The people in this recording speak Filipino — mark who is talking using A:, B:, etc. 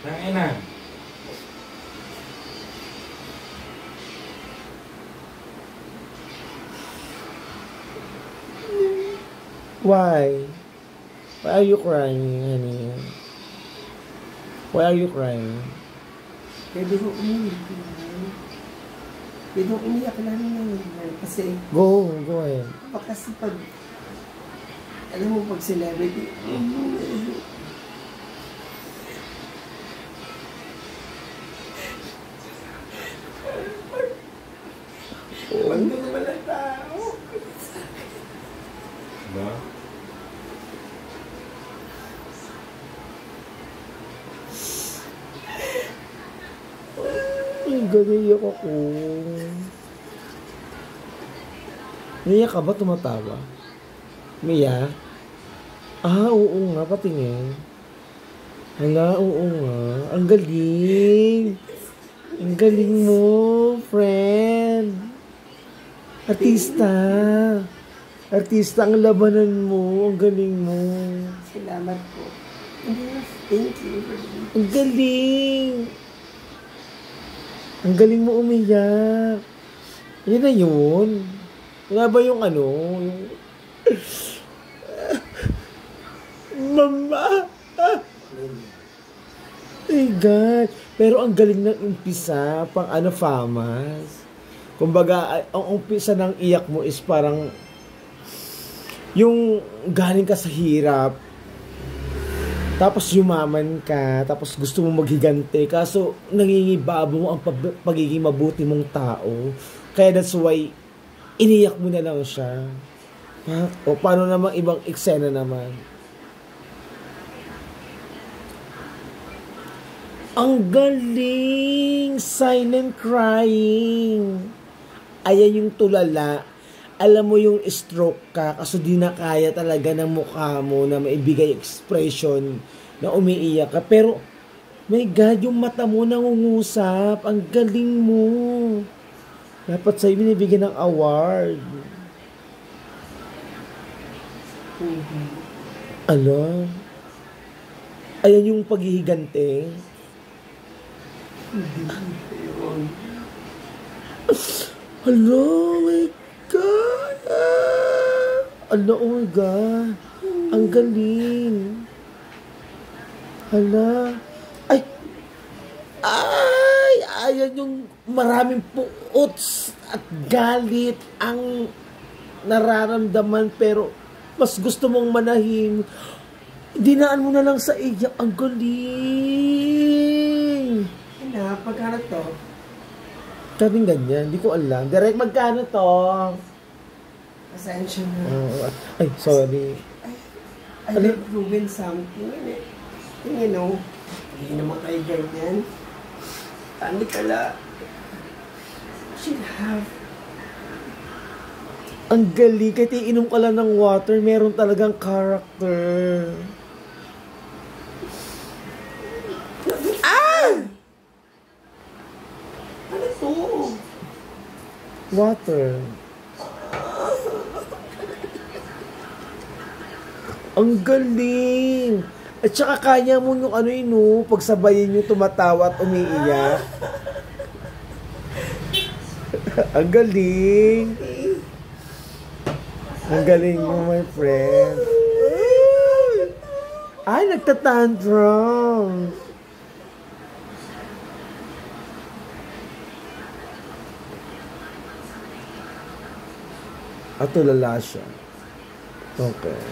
A: Tangin na.
B: Why? Why are you crying, honey? Why are you crying?
C: Pwede ko umiyak. Pwede ko umiyak lang naman. Kasi,
B: Go ahead.
C: kasi pag, alam mo, pag celebrity, pag naman ang tao.
A: Ba?
B: Ay, ganiyak ako. Niyak ka ba? Tumatawa? Mia? Oo nga, patingin. Hala, oo nga. Ang galing. Ang galing mo, friend. Artista. Artista ang labanan mo. Ang galing mo.
C: Salamat po. Thank you.
B: Ang galing. Ang galing mo umiyak. Yan na yun. Wala ba yung ano? Yung... Mama! My God. Pero ang galing ng umpisa, pang ano, famas. Kumbaga, ang umpisa ng iyak mo is parang yung galing ka sa hirap, tapos yumaman ka, tapos gusto mo maghigante, kaso nangingibabo mo ang pagiging mabuti mong tao. Kaya that's why, iniyak mo na lang siya. Ha? O paano namang ibang eksena naman? Ang galing! Silent crying. Ayan yung tulala. Alam mo yung stroke ka kasi di na kaya talaga ng mukha mo na maibigay expression na umiiyak ka. Pero, my God, yung mata mo nangungusap. Ang galing mo. Dapat sa'yo binibigyan ng award. Ala? Ayan yung paghihigante. Hello, my God. Hello, oh my God. Ang galing. Hala. Ay! Ayan yung maraming puots at galit ang nararamdaman pero mas gusto mong manahim. Dinaan mo na lang sa iyak. Ang galing.
C: Pagkano to?
B: Sabing ganyan, hindi ko alam. Direct, magkano to?
C: Pasensya na.
B: Ay, sorry.
C: I have proven something. You know, hindi naman kayo ganyan. Tandi ka la. Should have.
B: Ang galing, kahit iinom ka lang ng water, meron talagang character.
C: Ano to?
B: Water. Ang galing. At saka kaya mo yung ano yun, no? Pagsabayin yung tumatawa at umiiyak. Ang galing. Ang galing mo, my friend. Ay, nagtatantrum. At tulala siya. Okay.